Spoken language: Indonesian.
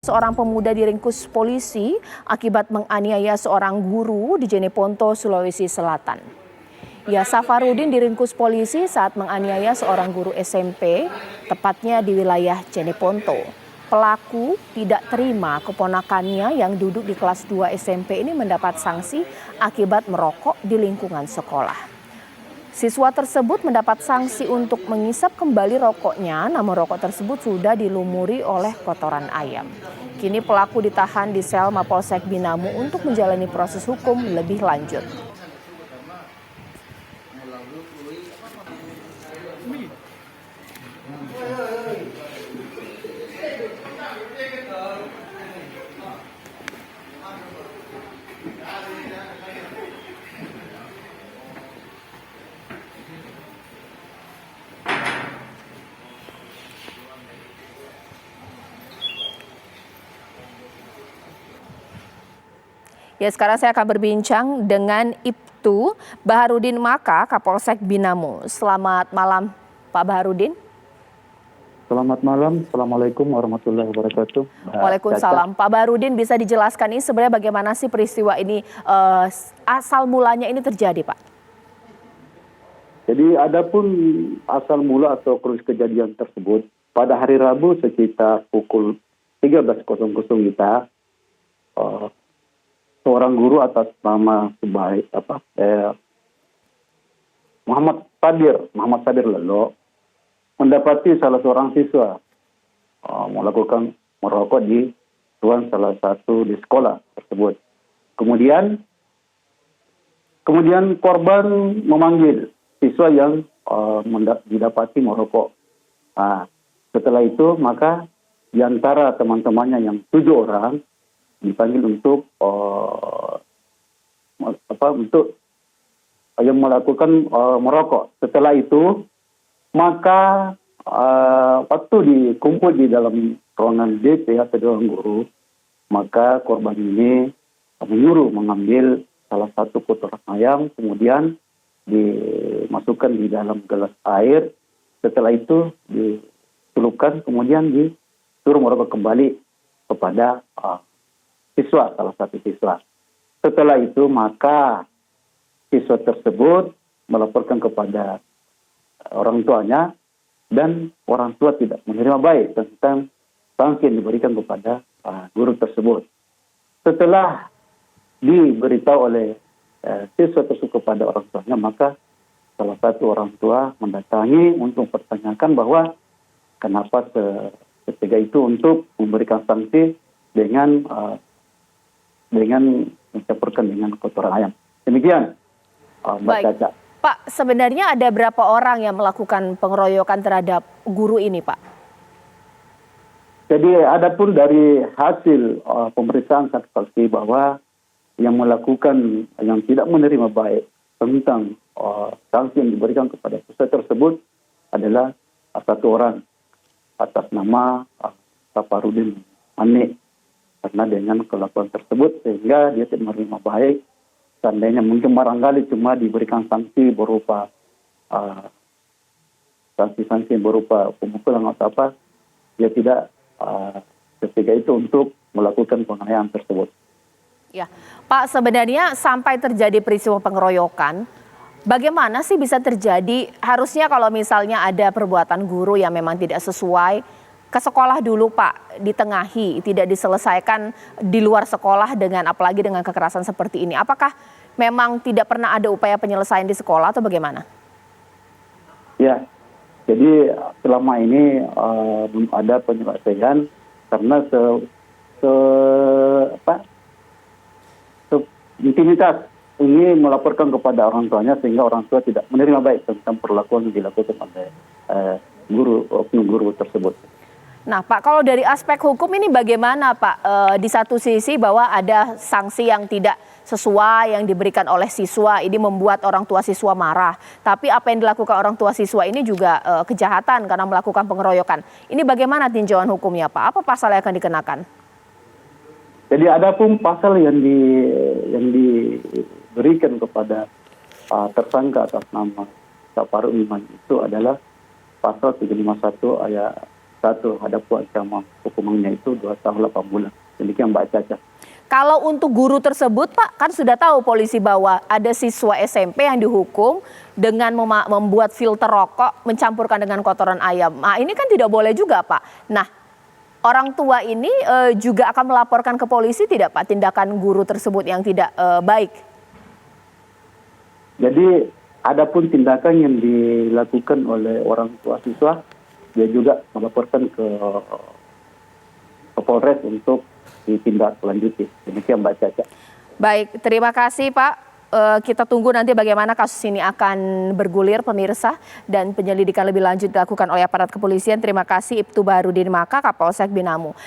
Seorang pemuda diringkus polisi akibat menganiaya seorang guru di Jeneponto, Sulawesi Selatan. Ya, Safarudin diringkus polisi saat menganiaya seorang guru SMP, tepatnya di wilayah Jeneponto. Pelaku tidak terima keponakannya yang duduk di kelas 2 SMP ini mendapat sanksi akibat merokok di lingkungan sekolah. Siswa tersebut mendapat sanksi untuk mengisap kembali rokoknya, namun rokok tersebut sudah dilumuri oleh kotoran ayam. Kini pelaku ditahan di sel Mapolsek Binamu untuk menjalani proses hukum lebih lanjut. Ya, sekarang saya akan berbincang dengan Ibtu Baharudin Maka, Kapolsek Binamu. Selamat malam, Pak Baharudin. Selamat malam, Assalamualaikum warahmatullahi wabarakatuh. Waalaikumsalam. Pak Baharudin, bisa dijelaskan ini sebenarnya bagaimana sih peristiwa ini, asal mulanya ini terjadi, Pak? Jadi adapun asal mula atau kronologis kejadian tersebut, pada hari Rabu sekitar pukul 13.00 kita, seorang guru atas nama Muhammad Sadir Lelo mendapati salah seorang siswa melakukan merokok di ruang salah satu di sekolah tersebut. Kemudian korban memanggil siswa yang didapati merokok. Nah, setelah itu maka di antara teman-temannya yang 7 orang dipanggil untuk yang melakukan merokok. Setelah itu maka waktu dikumpul di dalam ruangan DP atau ruang guru, maka korban ini menyuruh mengambil salah satu kotoran ayam, kemudian dimasukkan di dalam gelas air. Setelah itu dicelupkan, kemudian disuruh merokok kembali kepada salah satu siswa. Setelah itu maka siswa tersebut melaporkan kepada orang tuanya dan orang tua tidak menerima baik tentang sanksi yang diberikan kepada guru tersebut. Setelah diberitahu oleh siswa tersebut kepada orang tuanya, maka salah satu orang tua mendatangi untuk mempertanyakan bahwa kenapa ketiga itu untuk memberikan sanksi dengan mencampurkan dengan kotoran ayam. Demikian, Mbak Caca. Pak, sebenarnya ada berapa orang yang melakukan pengeroyokan terhadap guru ini, Pak? Jadi adapun dari hasil pemeriksaan saksi bahwa yang melakukan yang tidak menerima baik tentang sanksi yang diberikan kepada siswa tersebut adalah satu orang atas nama Safarudin Manik. Karena dengan kelakuan tersebut sehingga dia tidak menerima baik, seandainya mungkin barangkali cuma diberikan sanksi berupa sanksi berupa pemukulan atau apa, dia tidak ketika itu untuk melakukan penganiayaan tersebut. Ya, Pak, sebenarnya sampai terjadi peristiwa pengeroyokan, bagaimana sih bisa terjadi? Harusnya kalau misalnya ada perbuatan guru yang memang tidak sesuai, ke sekolah dulu, Pak, ditengahi, tidak diselesaikan di luar sekolah dengan apalagi dengan kekerasan seperti ini. Apakah memang tidak pernah ada upaya penyelesaian di sekolah atau bagaimana? Ya, jadi selama ini belum ada penyelesaian karena intimitas ini melaporkan kepada orang tuanya sehingga orang tua tidak menerima baik tentang perlakuan yang dilakukan oleh guru tersebut. Nah, Pak, kalau dari aspek hukum ini bagaimana, Pak? Di satu sisi bahwa ada sanksi yang tidak sesuai yang diberikan oleh siswa, ini membuat orang tua siswa marah. Tapi apa yang dilakukan orang tua siswa ini juga kejahatan karena melakukan pengeroyokan. Ini bagaimana tinjauan hukumnya, Pak? Apa pasal yang akan dikenakan? Jadi ada pun pasal yang diberikan kepada tersangka atas nama Safarudin Manik itu adalah pasal 351 ayat Satu, ada ancaman hukumannya itu 2 tahun 8 bulan. Demikian Mbak Caca. Kalau untuk guru tersebut Pak, kan sudah tahu polisi bahwa ada siswa SMP yang dihukum dengan membuat filter rokok mencampurkan dengan kotoran ayam. Nah ini kan tidak boleh juga Pak. Nah orang tua ini juga akan melaporkan ke polisi tidak Pak tindakan guru tersebut yang tidak baik? Jadi adapun tindakan yang dilakukan oleh orang tua siswa, dia juga melaporkan ke Polres untuk ditindaklanjuti. Demikian Mbak Caca. Baik, terima kasih Pak. Kita tunggu nanti bagaimana kasus ini akan bergulir pemirsa dan penyelidikan lebih lanjut dilakukan oleh aparat kepolisian. Terima kasih Ibtu Baharudin Maka, Kapolsek Binamu.